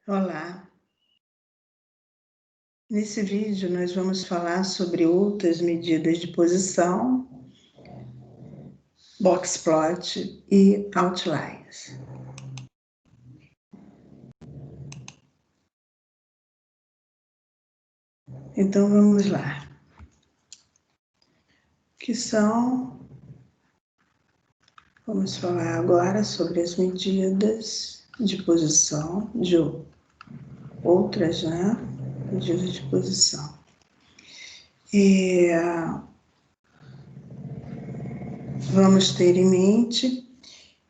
Olá! Nesse vídeo nós vamos falar sobre outras medidas de posição, box plot e outliers. Então vamos lá. Vamos falar agora sobre as medidas de posição de outras, medidas de posição. Vamos ter em mente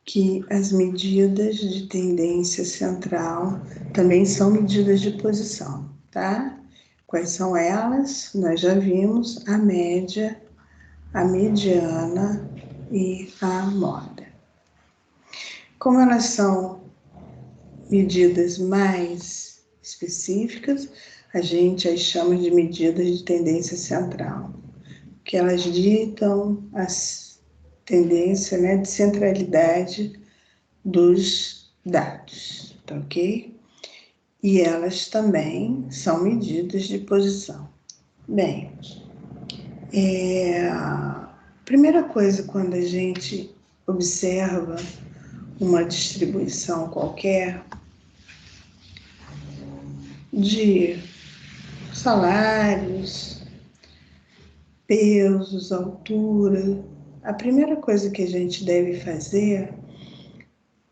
que as medidas de tendência central também são medidas de posição, tá? Quais são elas? Nós já vimos a média, a mediana e a moda. Como elas são medidas mais específicas, a gente as chama de medidas de tendência central, que elas ditam as tendência, de centralidade dos dados, tá ok? E elas também são medidas de posição. Bem, a primeira coisa quando a gente observa uma distribuição qualquer de salários, pesos, altura, a primeira coisa que a gente deve fazer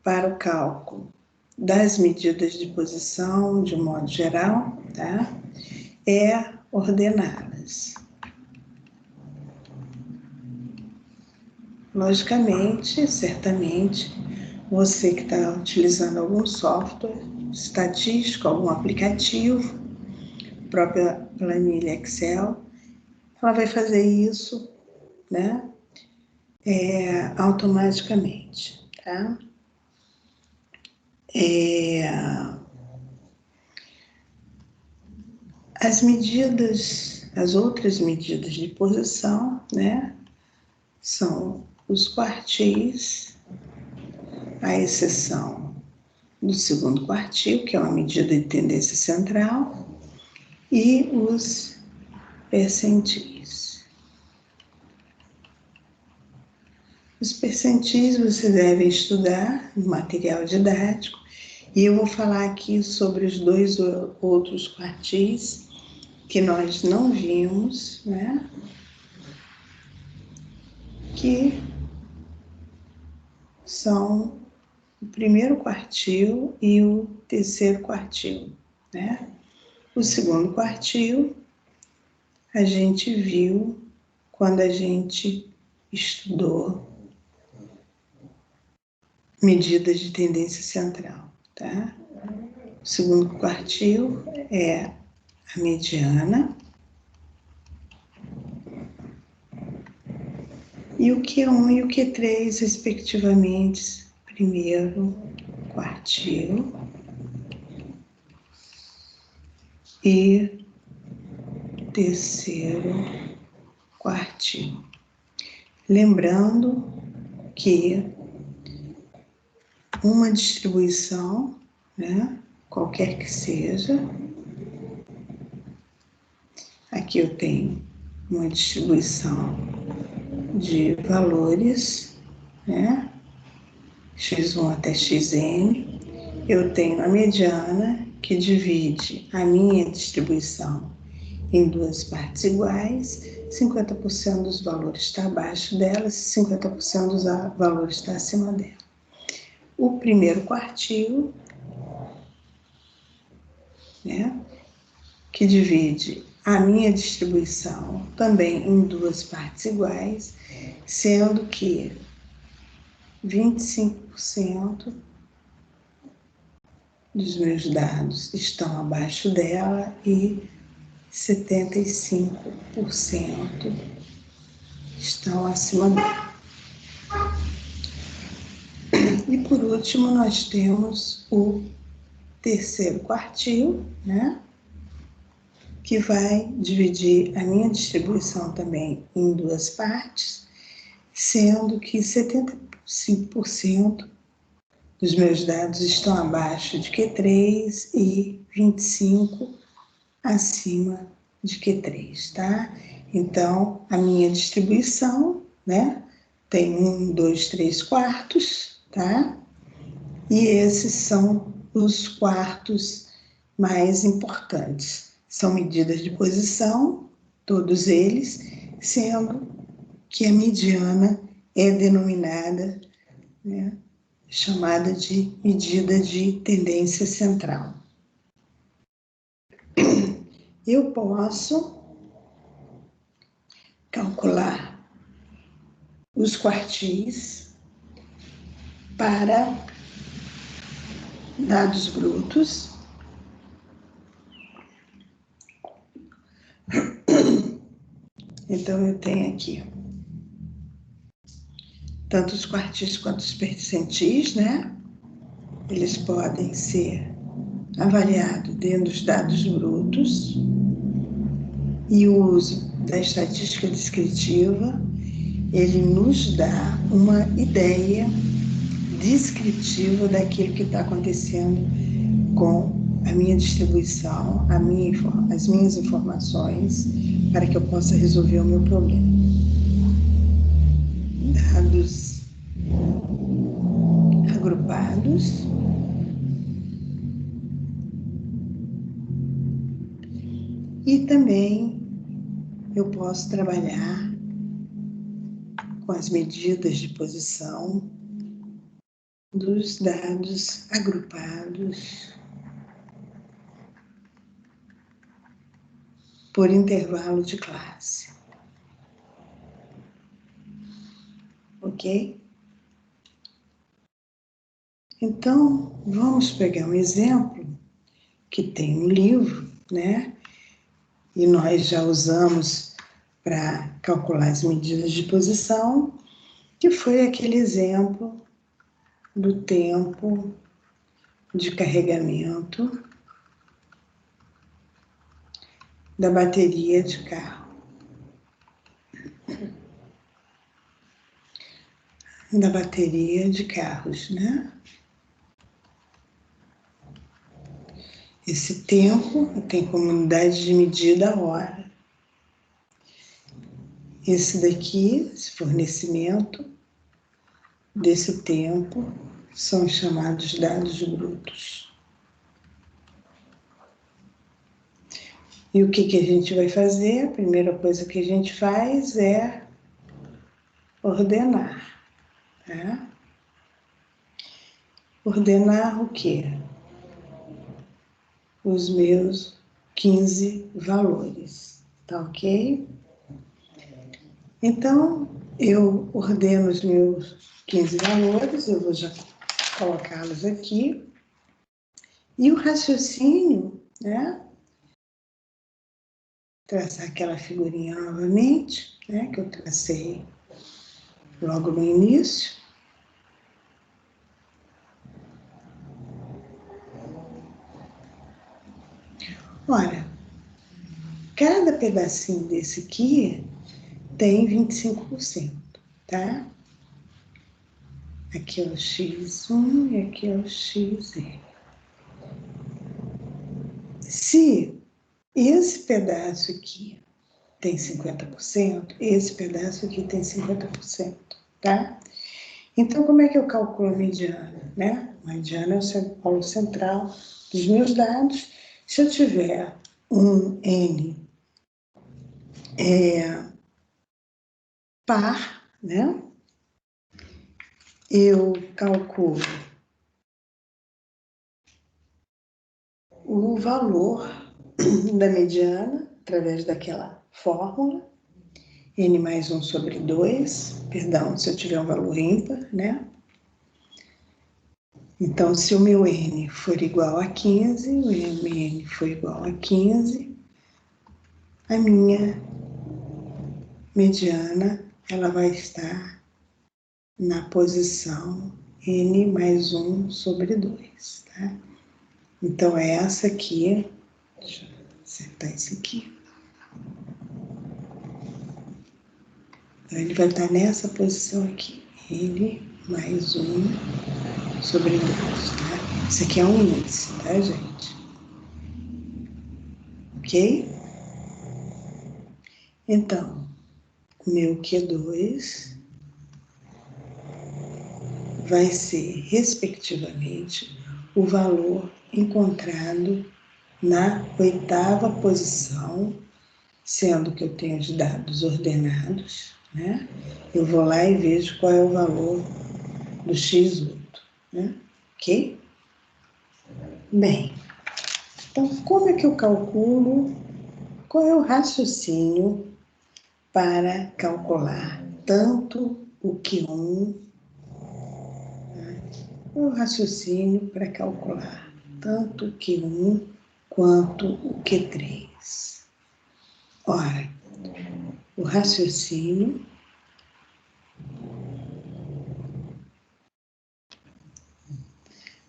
para o cálculo das medidas de posição, de modo geral, tá? É ordená-las. Logicamente, certamente, você que está utilizando algum software estatístico, algum aplicativo, própria planilha Excel, ela vai fazer isso, automaticamente, tá? As outras medidas de posição, são os quartis, à exceção do segundo quartil, que é uma medida de tendência central, e os percentis. Os percentis você deve estudar no material didático, e eu vou falar aqui sobre os dois outros quartis que nós não vimos, que são o primeiro quartil e o terceiro quartil, O segundo quartil a gente viu quando a gente estudou medidas de tendência central, tá? O segundo quartil é a mediana e o Q1 e o Q3, respectivamente, primeiro quartil e terceiro quartil. Lembrando que uma distribuição, qualquer que seja, aqui eu tenho uma distribuição de valores, x1 até xn, eu tenho a mediana que divide a minha distribuição em duas partes iguais, 50% dos valores está abaixo dela, 50% dos valores está acima dela. O primeiro quartil, que divide a minha distribuição também em duas partes iguais, sendo que 25% dos meus dados estão abaixo dela e 75% estão acima dela. E por último, nós temos o terceiro quartil, que vai dividir a minha distribuição também em duas partes, sendo que 75% Os meus dados estão abaixo de Q3 e 25 acima de Q3, tá? Então, a minha distribuição, né, tem 1, 2, 3 quartos, tá? E esses são os quartos mais importantes. São medidas de posição, todos eles, sendo que a mediana é denominada, né, chamada de medida de tendência central. Eu posso calcular os quartis para dados brutos. Então, eu tenho aqui tanto os quartis quanto os percentis, né? Eles podem ser avaliados dentro dos dados brutos, e o uso da estatística descritiva, ele nos dá uma ideia descritiva daquilo que está acontecendo com a minha distribuição, as minhas informações, para que eu possa resolver o meu problema. Dados agrupados. E também eu posso trabalhar com as medidas de posição dos dados agrupados por intervalo de classe. Ok? Então, vamos pegar um exemplo que tem um livro, né? E nós já usamos para calcular as medidas de posição, que foi aquele exemplo do tempo de carregamento da bateria de carro. Da bateria de carros, né? Esse tempo tem como unidade de medida a hora. Esse daqui, esse fornecimento desse tempo, são chamados dados brutos. E o que a gente vai fazer? A primeira coisa que a gente faz é ordenar, tá? Ordenar o quê? Os meus 15 valores, tá ok? Então, eu ordeno os meus 15 valores, eu vou já colocá-los aqui. E o raciocínio, né? Traçar aquela figurinha novamente, né? Que eu tracei logo no início. Ora, cada pedacinho desse aqui tem 25%, tá? Aqui é o X1 e aqui é o XN. Se esse pedaço aqui tem 50%, esse pedaço aqui tem 50%, tá? Então, como é que eu calculo a mediana, né? A mediana é o polo central dos meus dados. Se eu tiver um N par, né? Eu calculo o valor da mediana através daquela fórmula, N mais 1 sobre 2, perdão, se eu tiver um valor ímpar, né? Então, se o meu N for igual a 15, o MN for igual a 15, a minha mediana, ela vai estar na posição N mais 1 sobre 2, tá? Então, essa aqui, deixa eu acertar isso aqui. Então, ele vai estar nessa posição aqui, N mais 1 sobre 2, tá? Isso aqui é um índice, tá, gente? Ok? Então, meu Q2 vai ser, respectivamente, o valor encontrado na 8ª posição, sendo que eu tenho os dados ordenados, né? Eu vou lá e vejo qual é o valor do X8, né? Ok? Bem, então como é que eu calculo, qual é o raciocínio para calcular tanto o Q1, né? O raciocínio para calcular tanto o Q1 quanto o Q3. Ora, o raciocínio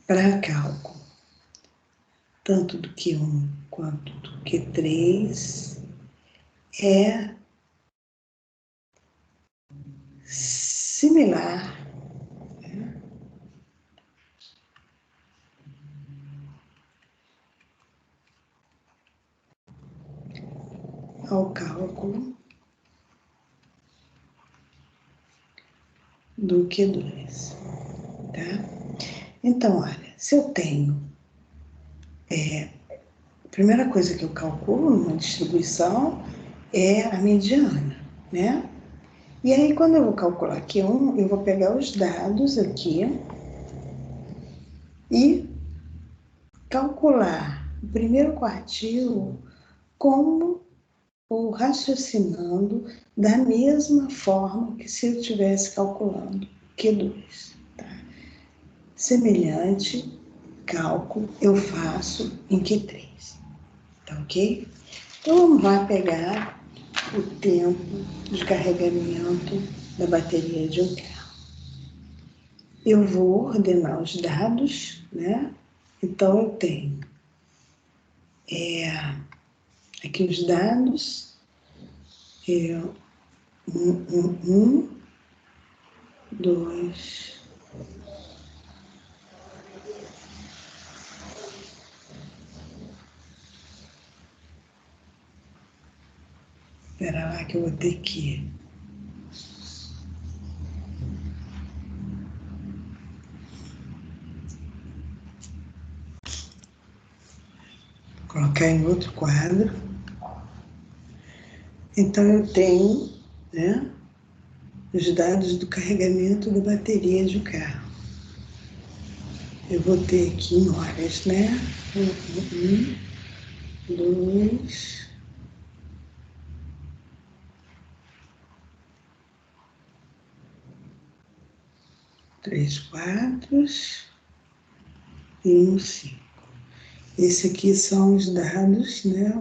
para cálculo tanto do Q1 quanto do Q3 é similar, né, ao cálculo do Q2, tá? Então, olha, se eu tenho, a primeira coisa que eu calculo numa distribuição é a mediana, né? E aí, quando eu vou calcular Q1, eu vou pegar os dados aqui e calcular o primeiro quartil como ou raciocinando da mesma forma que se eu estivesse calculando Q2. Tá? Semelhante cálculo eu faço em Q3. Tá ok? Então vamos lá pegar o tempo de carregamento da bateria de um carro. Eu vou ordenar os dados, né? Então eu tenho aqui os dados, um, 2, espera lá que eu vou ter que colocar em outro quadro. Então eu tenho, né, os dados do carregamento da bateria de um carro. Eu vou ter aqui em horas, né? 2, 3 quartos e 5. Esse aqui são os dados, né?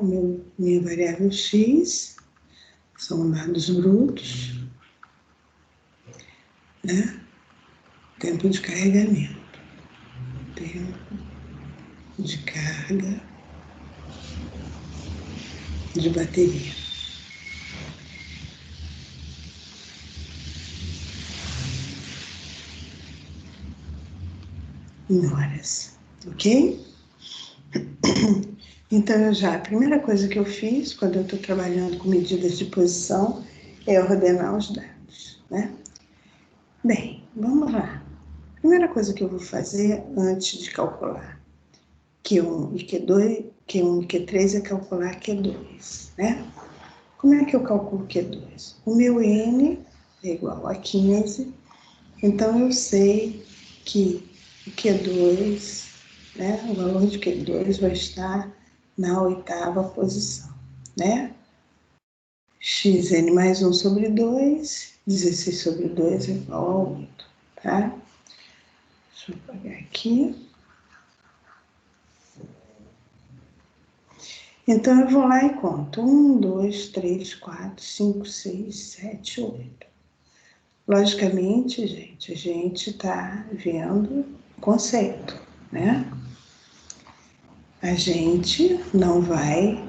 Minha variável X, são dados brutos, né? Tempo de carregamento, tempo de carga de bateria. Em horas, ok? Então, a primeira coisa que eu fiz quando eu estou trabalhando com medidas de posição é ordenar os dados, né? Bem, vamos lá. A primeira coisa que eu vou fazer antes de calcular Q1 e Q2, Q1 e Q3 é calcular Q2, né? Como é que eu calculo Q2? O meu N é igual a 15, então eu sei que o Q2, né, o valor de Q2 vai estar na 8ª posição, né? Xn mais 1 sobre 2, 16 sobre 2 é igual a 8, tá? Deixa eu apagar aqui. Então, eu vou lá e conto. 1, 2, 3, 4, 5, 6, 7, 8. Logicamente, gente, a gente está vendo conceito, né? A gente não vai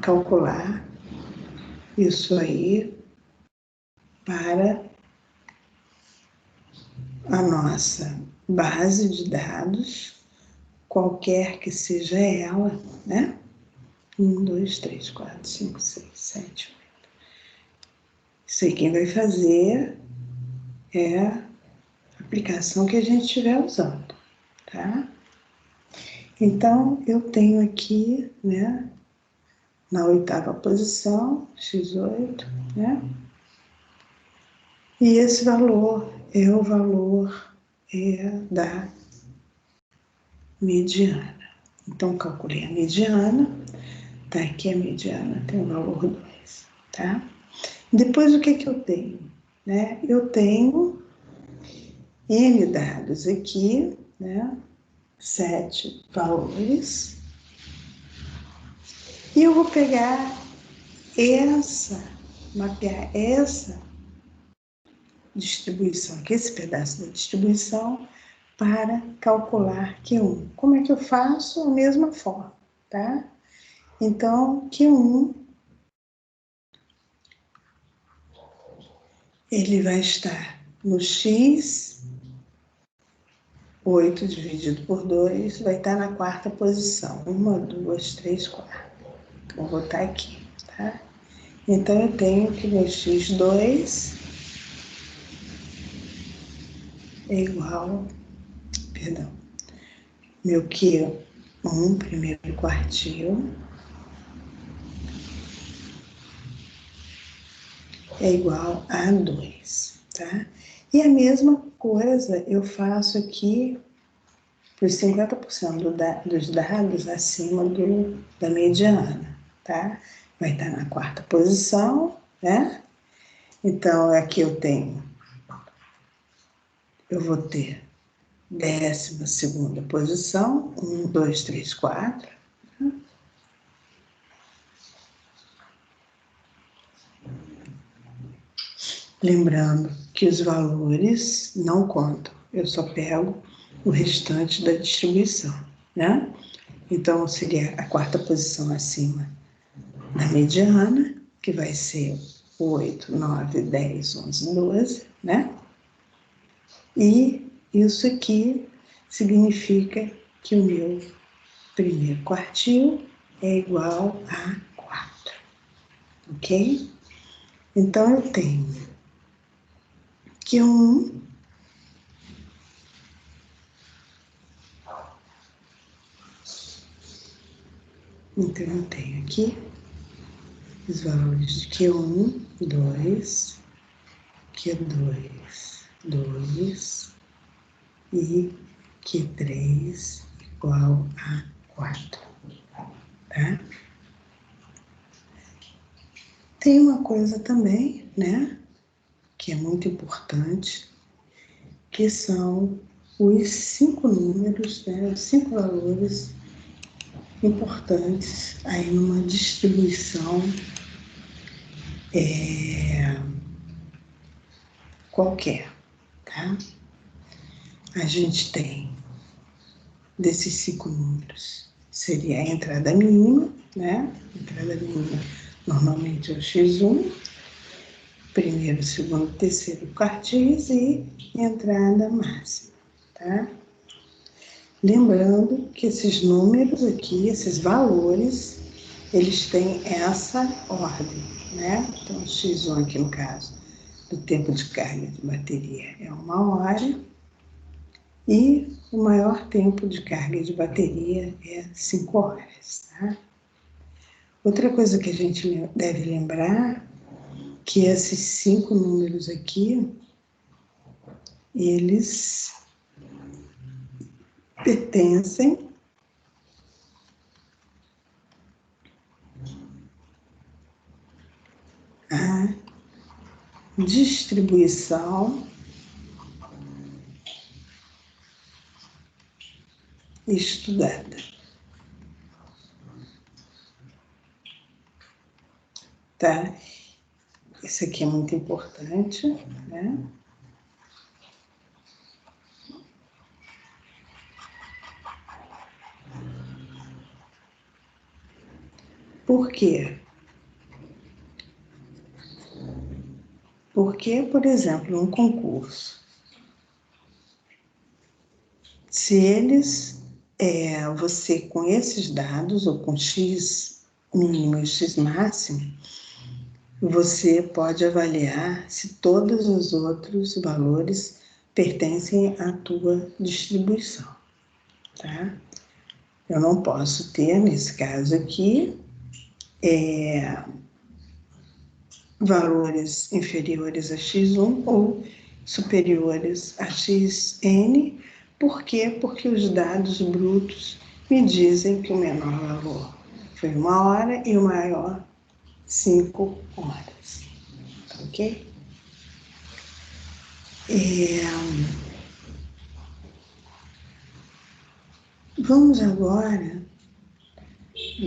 calcular isso aí para a nossa base de dados, qualquer que seja ela, né? 1, 2, 3, 4, 5, 6, 7, 8. Isso aí quem vai fazer é a aplicação que a gente estiver usando, tá? Então, eu tenho aqui, né, na 8ª posição, x8, né? E esse valor é o valor da mediana. Então, calculei a mediana, tá aqui a mediana, tem o valor 2, tá? Depois, o que que eu tenho? Né? Eu tenho N dados aqui, né? 7 valores. E eu vou pegar mapear essa distribuição, aqui, esse pedaço da distribuição, para calcular Q1. Como é que eu faço? A mesma forma, tá? Então, Q1, ele vai estar no X, 8 dividido por 2, vai estar na 4ª posição. 1, 2, 3, 4. Então, vou botar aqui, tá? Então, eu tenho que meu X2 é igual, perdão, meu Q1, primeiro quartil, é igual a 2, tá? E a mesma coisa eu faço aqui para os 50% dos dados acima da mediana, tá? Vai estar na 4ª posição, né? Então, aqui eu vou ter 12ª posição, 1, 2, 3, 4. Lembrando que os valores não contam, eu só pego o restante da distribuição, né? Então, seria a 4ª posição acima da mediana, que vai ser 8, 9, 10, 11, 12, né? E isso aqui significa que o meu primeiro quartil é igual a 4, ok? Então, eu tenho que então eu tenho aqui os valores de Q1, 2, Q2, 2 e Q3 igual a 4, tá? Tem uma coisa também, né, que é muito importante, que são os 5 números, né, os 5 valores importantes aí numa distribuição qualquer, tá? A gente tem desses 5 números, seria a entrada mínima, né? A entrada mínima normalmente é o X1, primeiro, segundo, terceiro quartis e entrada máxima, tá? Lembrando que esses números aqui, esses valores, eles têm essa ordem, né? Então, X1 aqui no caso, do tempo de carga de bateria é 1 hora e o maior tempo de carga de bateria é 5 horas, tá? Outra coisa que a gente deve lembrar, que esses 5 números aqui, eles pertencem à distribuição estudada, tá? Isso aqui é muito importante, né? Por quê? Porque, por exemplo, um concurso, Se eles, você com esses dados, ou com x mínimo e x máximo, você pode avaliar se todos os outros valores pertencem à tua distribuição, tá? Eu não posso ter, nesse caso aqui, valores inferiores a x1 ou superiores a xn. Por quê? Porque os dados brutos me dizem que o menor valor foi 1 hora e o maior 5 horas. Ok? Vamos agora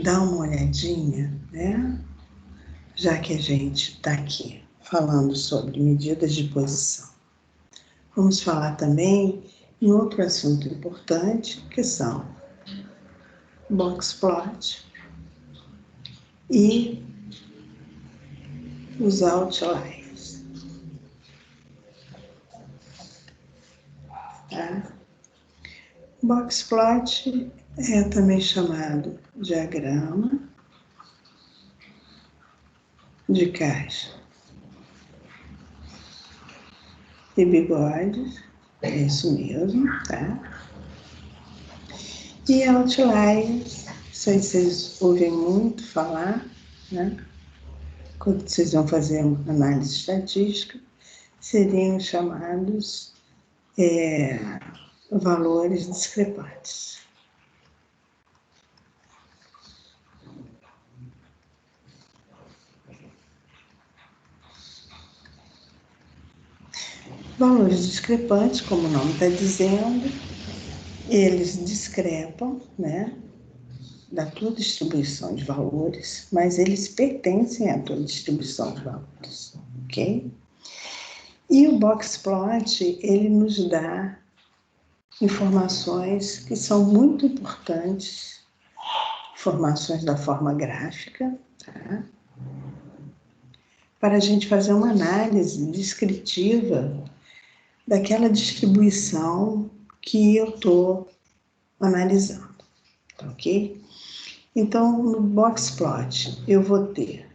dar uma olhadinha, né? Já que a gente está aqui falando sobre medidas de posição. Vamos falar também em outro assunto importante, que são box plot e os outliers. Tá? Box plot é também chamado diagrama de caixa e bigodes, é isso mesmo, tá? E outliers, vocês ouvem muito falar, né? Quando vocês vão fazer uma análise estatística, seriam chamados valores discrepantes. Valores discrepantes, como o nome está dizendo, eles discrepam, né, da tua distribuição de valores, mas eles pertencem à tua distribuição de valores, ok? E o box plot, ele nos dá informações que são muito importantes, informações da forma gráfica, tá? Para a gente fazer uma análise descritiva daquela distribuição que eu estou analisando, tá ok? Então, no box plot, eu vou ter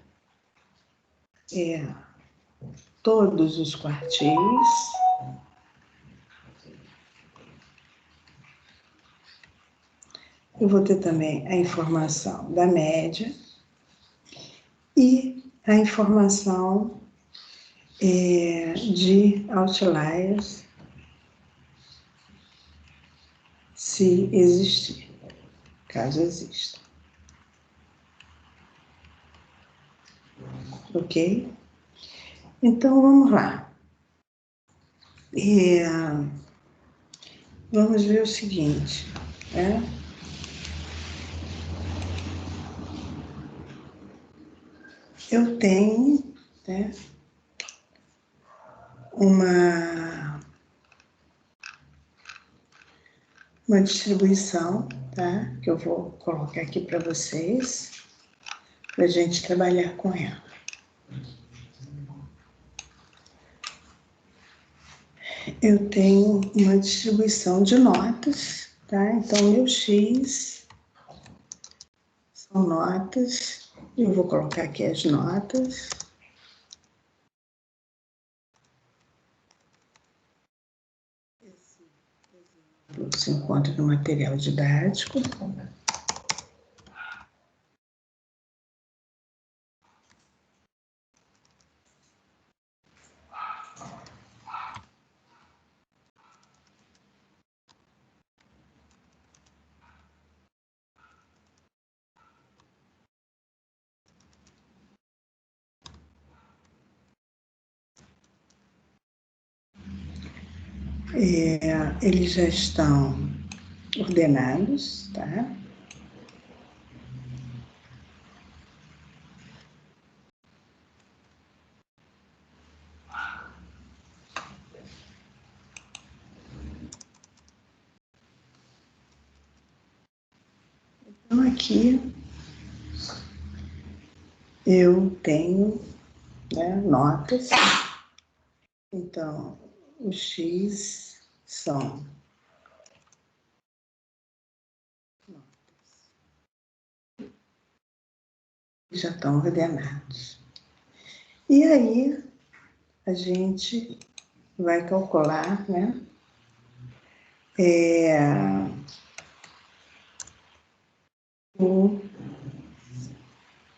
todos os quartis, eu vou ter também a informação da média e a informação de outliers, se existir, caso exista. Ok? Então, vamos lá. Vamos ver o seguinte, né? Eu tenho, né, uma distribuição, tá? Que eu vou colocar aqui para vocês, para a gente trabalhar com ela. Eu tenho uma distribuição de notas, tá? Então, meu X são notas, eu vou colocar aqui as notas. Esse exemplo se encontra no material didático. Eles já estão ordenados, tá? Então, aqui eu tenho, né, notas. Então, o X são já estão ordenados. E aí, a gente vai calcular, né?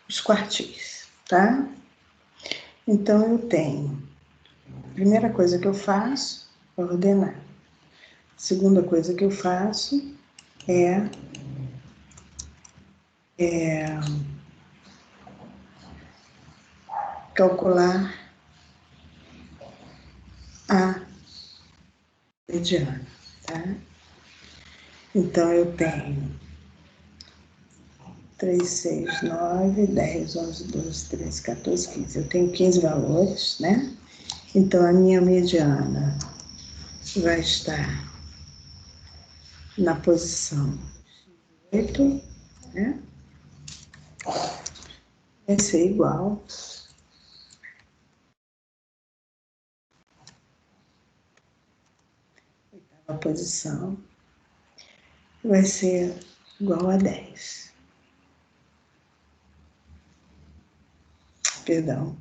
Os quartis, tá? Então, eu tenho, a primeira coisa que eu faço é ordenar. A segunda coisa que eu faço é calcular a mediana, tá? Então, eu tenho 3, 6, 9, 10, 11, 12, 13, 14, 15. Eu tenho 15 valores, né? Então, a minha mediana vai estar na posição 8, né? Vai ser igual a posição, vai ser igual a 10. Perdão.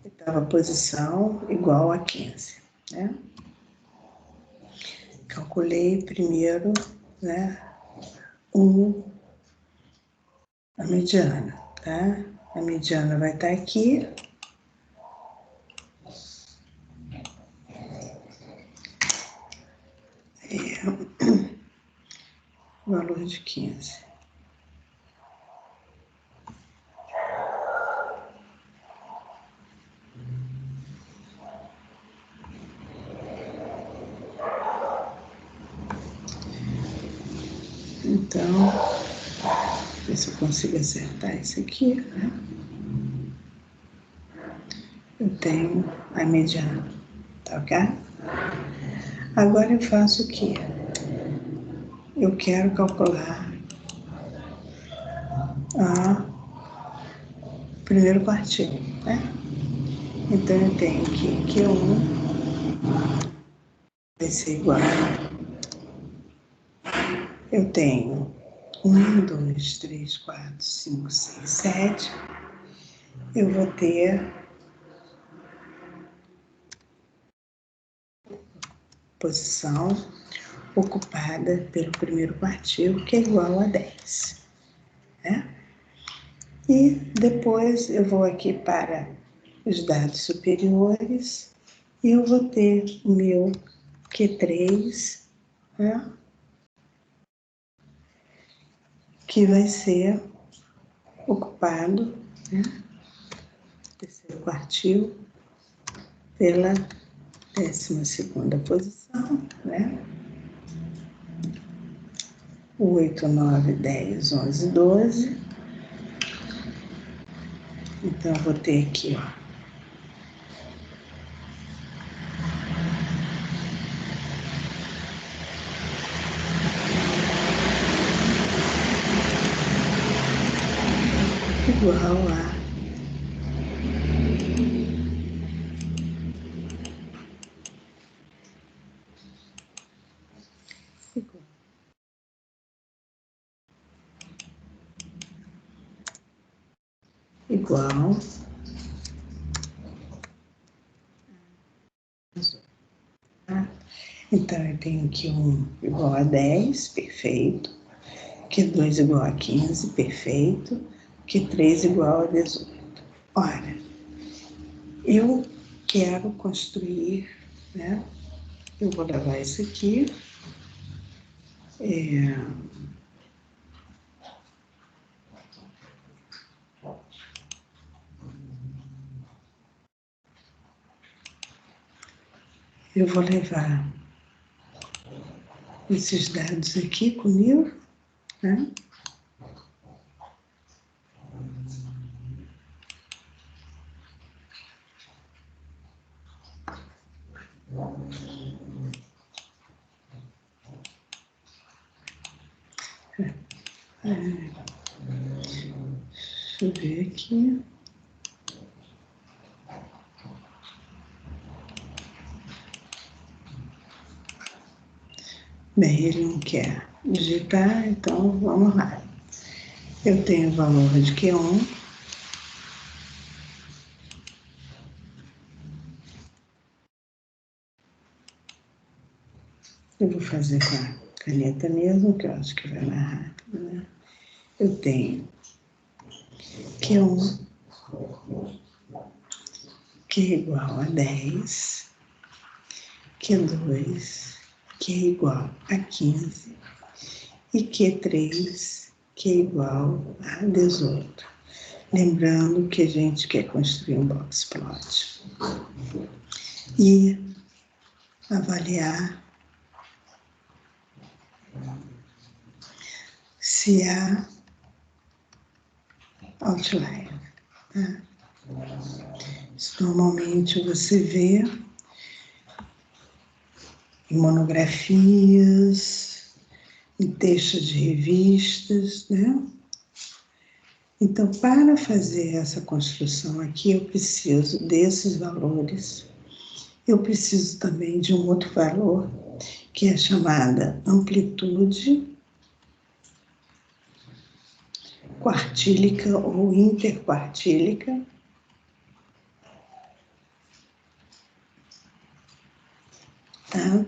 Oitava posição igual a 15, né? Calculei primeiro, né, a mediana, tá? A mediana vai estar aqui. Valor de 15. Então, ver se eu consigo acertar isso aqui, né? Eu tenho a mediana, tá ok? Agora eu faço o quê? Eu quero calcular o primeiro quartil, né? Então, eu tenho que Q1 vai ser igual. Eu tenho 1, 2, 3, 4, 5, 6, 7. Eu vou ter posição ocupada pelo primeiro quartil, que é igual a 10, né? E depois eu vou aqui para os dados superiores e eu vou ter o meu Q3, né? Que vai ser ocupado, né? Terceiro quartil pela 12ª posição, né? 8, 9, 10, 11, 12. Então, eu vou ter aqui, ó, igual a igual. Tá? Então, eu tenho aqui 1 igual a 10, perfeito. Q2 igual a 15, perfeito. Q3 igual a 18. Ora, eu quero construir, né? Eu vou levar isso aqui. Eu vou levar esses dados aqui comigo, né? Deixa eu ver aqui. Bem, ele não quer digitar, então vamos lá. Eu tenho o valor de Q1, Eu vou fazer com a caneta mesmo, que eu acho que vai mais rápido, né? Eu tenho Q1, que é igual a 10, Q2, que é igual a 15, e Q3, que é igual a 18. Lembrando que a gente quer construir um box plot. E avaliar se há outlier. Tá? Isso normalmente você vê em monografias, em textos de revistas, né? Então, para fazer essa construção aqui, eu preciso desses valores. Eu preciso também de um outro valor, que é chamada amplitude quartílica ou interquartílica. Tá?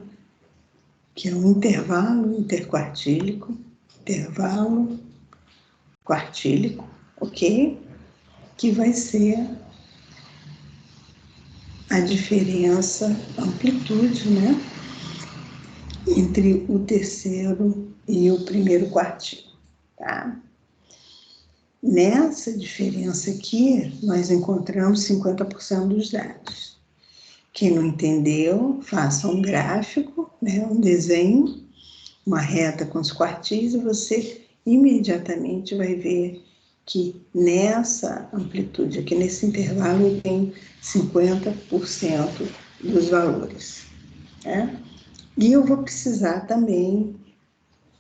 Que é um intervalo interquartílico, intervalo quartílico, ok? Que vai ser a diferença, amplitude, né? Entre o terceiro e o primeiro quartil, tá? Nessa diferença aqui, nós encontramos 50% dos dados. Quem não entendeu, faça um gráfico, né? Um desenho, uma reta com os quartis, e você imediatamente vai ver que nessa amplitude, aqui nesse intervalo, eu tenho 50% dos valores. Né? E eu vou precisar também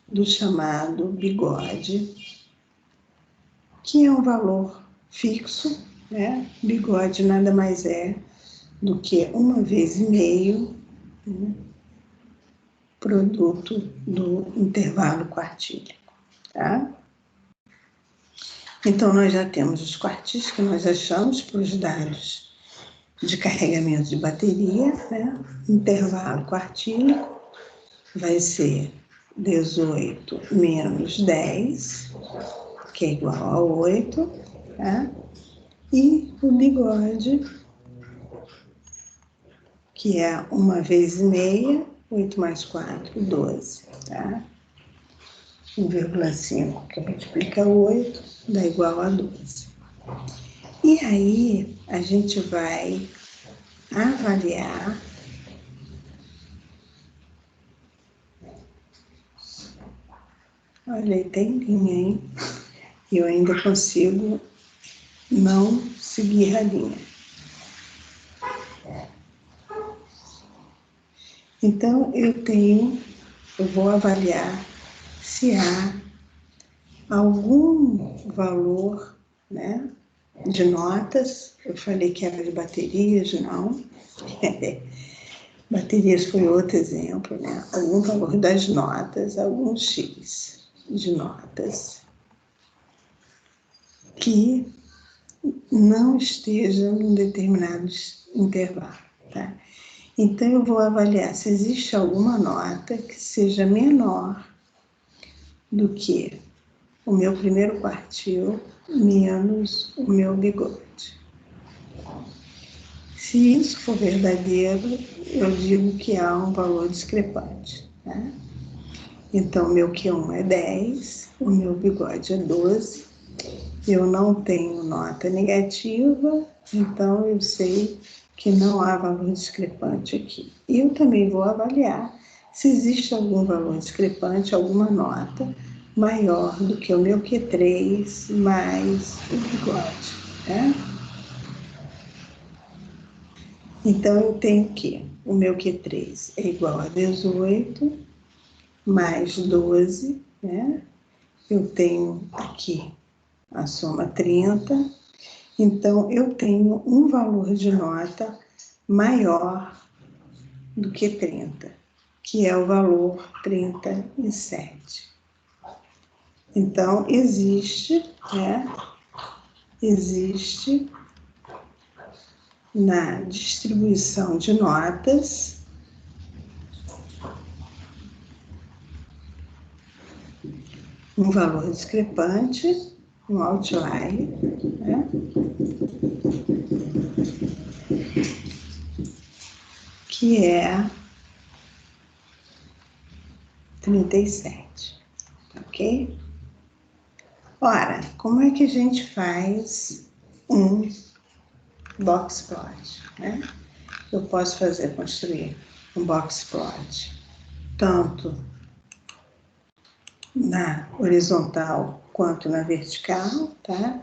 do chamado bigode, que é um valor fixo, né? Bigode nada mais é do que 1,5 vezes, né? Produto do intervalo quartílico, tá? Então, nós já temos os quartis que nós achamos para os dados de carregamento de bateria, né? Intervalo quartílico vai ser 18 menos 10, que é igual a 8, tá? E o bigode, que é 1,5 vezes, 8 mais 4, 12, tá? 1,5 que multiplica 8 dá igual a 12. E aí, a gente vai avaliar olha, tem linha, hein? E eu ainda consigo não seguir a linha. Então, eu vou avaliar se há algum valor, né, de notas. Eu falei que era de baterias, não. Baterias foi outro exemplo, né? Algum valor das notas, algum X de notas que não esteja em determinado intervalo, tá? Então, eu vou avaliar se existe alguma nota que seja menor do que o meu primeiro quartil menos o meu bigode. Se isso for verdadeiro, eu digo que há um valor discrepante, tá? Então, meu Q1 é 10, o meu bigode é 12, eu não tenho nota negativa, então eu sei que não há valor discrepante aqui. Eu também vou avaliar se existe algum valor discrepante, alguma nota maior do que o meu Q3 mais o bigode, né? Então, eu tenho que o meu Q3 é igual a 18 mais 12, né? Eu tenho aqui a soma 30. Então, eu tenho um valor de nota maior do que 30, que é o valor 37. Então, existe na distribuição de notas um valor discrepante, um outlier, né? Que é 37, ok? Ora, como é que a gente faz um box plot, né? Eu posso construir um box plot tanto na horizontal quanto na vertical, tá?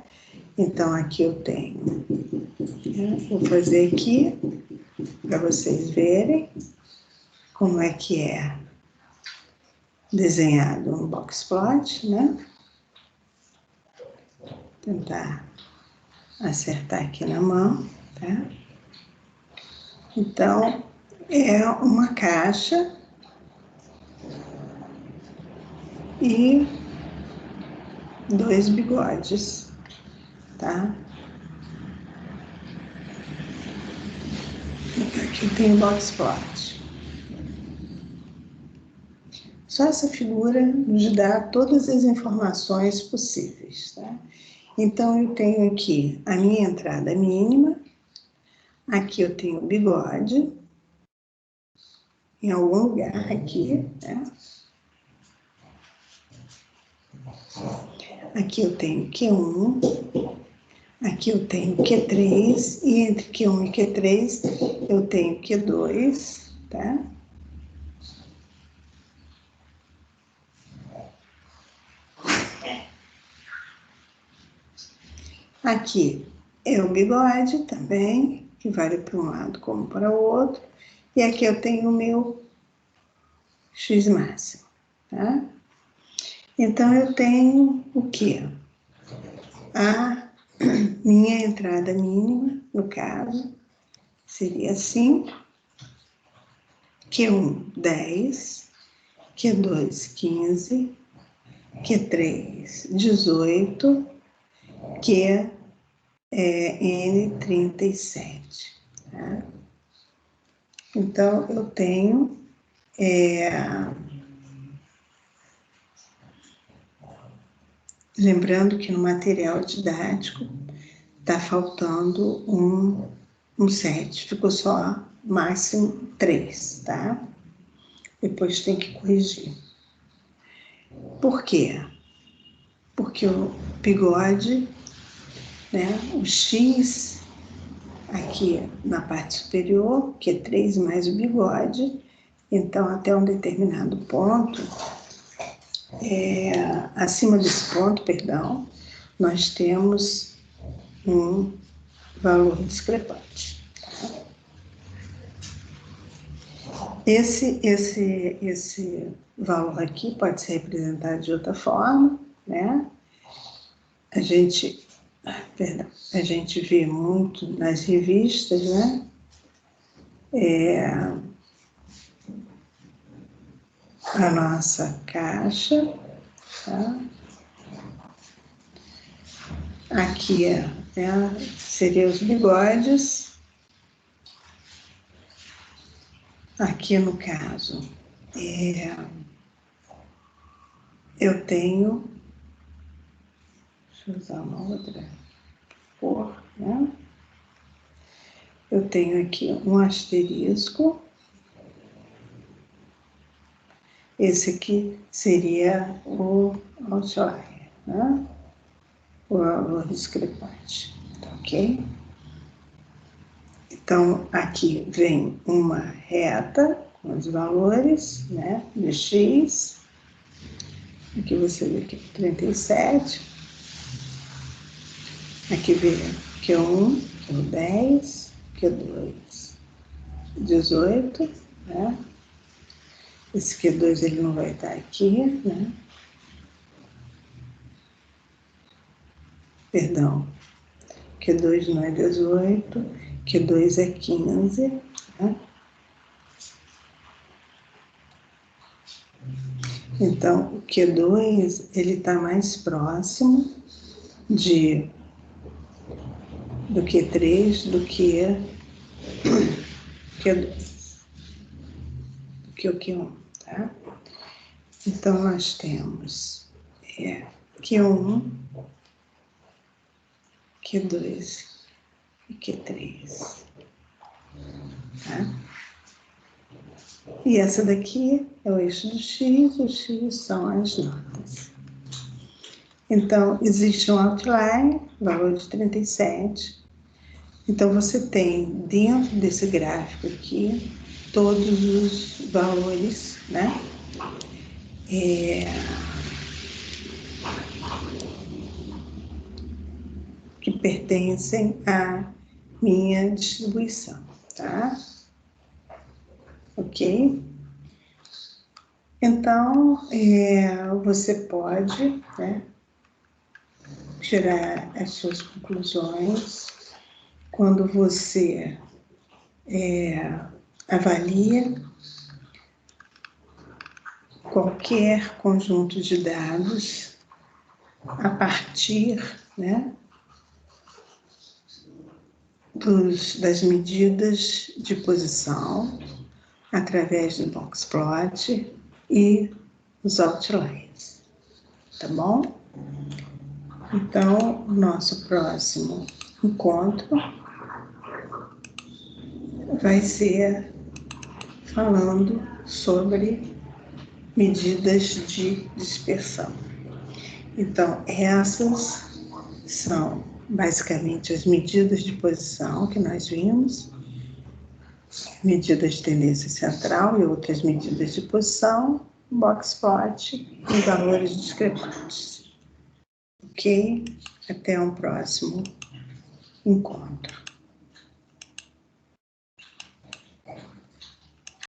Então, aqui eu tenho, né? Vou fazer aqui para vocês verem como é que é desenhado um box plot, né? Tentar acertar aqui na mão, tá? Então, é uma caixa e 2 bigodes, tá? Então, aqui tem o box plot. Só essa figura nos dá todas as informações possíveis, tá? Então, eu tenho aqui a minha entrada mínima, aqui eu tenho o bigode, em algum lugar aqui, né? Aqui eu tenho Q1, aqui eu tenho Q3, e entre Q1 e Q3 eu tenho Q2, tá? Aqui é o bigode também, que vale para um lado como para o outro. E aqui eu tenho o meu X máximo, tá? Então, eu tenho o quê? A minha entrada mínima, no caso, seria assim: Q1, 10, Q2, 15, Q3, 18, Q N, 37, tá? Então, eu tenho lembrando que no material didático está faltando um 7, ficou só máximo 3, tá? Depois tem que corrigir. Por quê? Porque o bigode, né, o X aqui na parte superior, que é 3 mais o bigode, então até um determinado ponto, acima desse ponto, perdão, nós temos um valor discrepante. Tá? Esse valor aqui pode ser representado de outra forma, né? A gente vê muito nas revistas, né? A nossa caixa, tá? Aqui seria os bigodes. Aqui no caso, eu tenho, deixa eu usar uma outra cor, né? Eu tenho aqui um asterisco. Esse aqui seria o outlier, né? O valor discrepante, tá ok? Então, aqui vem uma reta com os valores, né, de x. Aqui você vê que é 37. Aqui vem Q1, Q10, Q2, 18, né? Esse Q2 ele não vai estar aqui, né? Perdão, Q2 não é 18, Q2 é 15, né? Então, o Q2, ele está mais próximo do Q3 do que o Q1, tá? Então, nós temos Q1, Q2 e Q3. Tá? E essa daqui é o eixo do X, o X são as notas. Então, existe um outline, valor de 37. Então, você tem dentro desse gráfico aqui todos os valores, né? Que pertencem à minha distribuição, tá? Ok? Então, você pode, né, tirar as suas conclusões quando você avalia qualquer conjunto de dados a partir, né, das medidas de posição através do boxplot e os outlines, tá bom? Então, o nosso próximo encontro vai ser falando sobre medidas de dispersão. Então, essas são basicamente as medidas de posição que nós vimos, medidas de tendência central e outras medidas de posição, boxplot e valores discrepantes. Ok? Até um próximo encontro.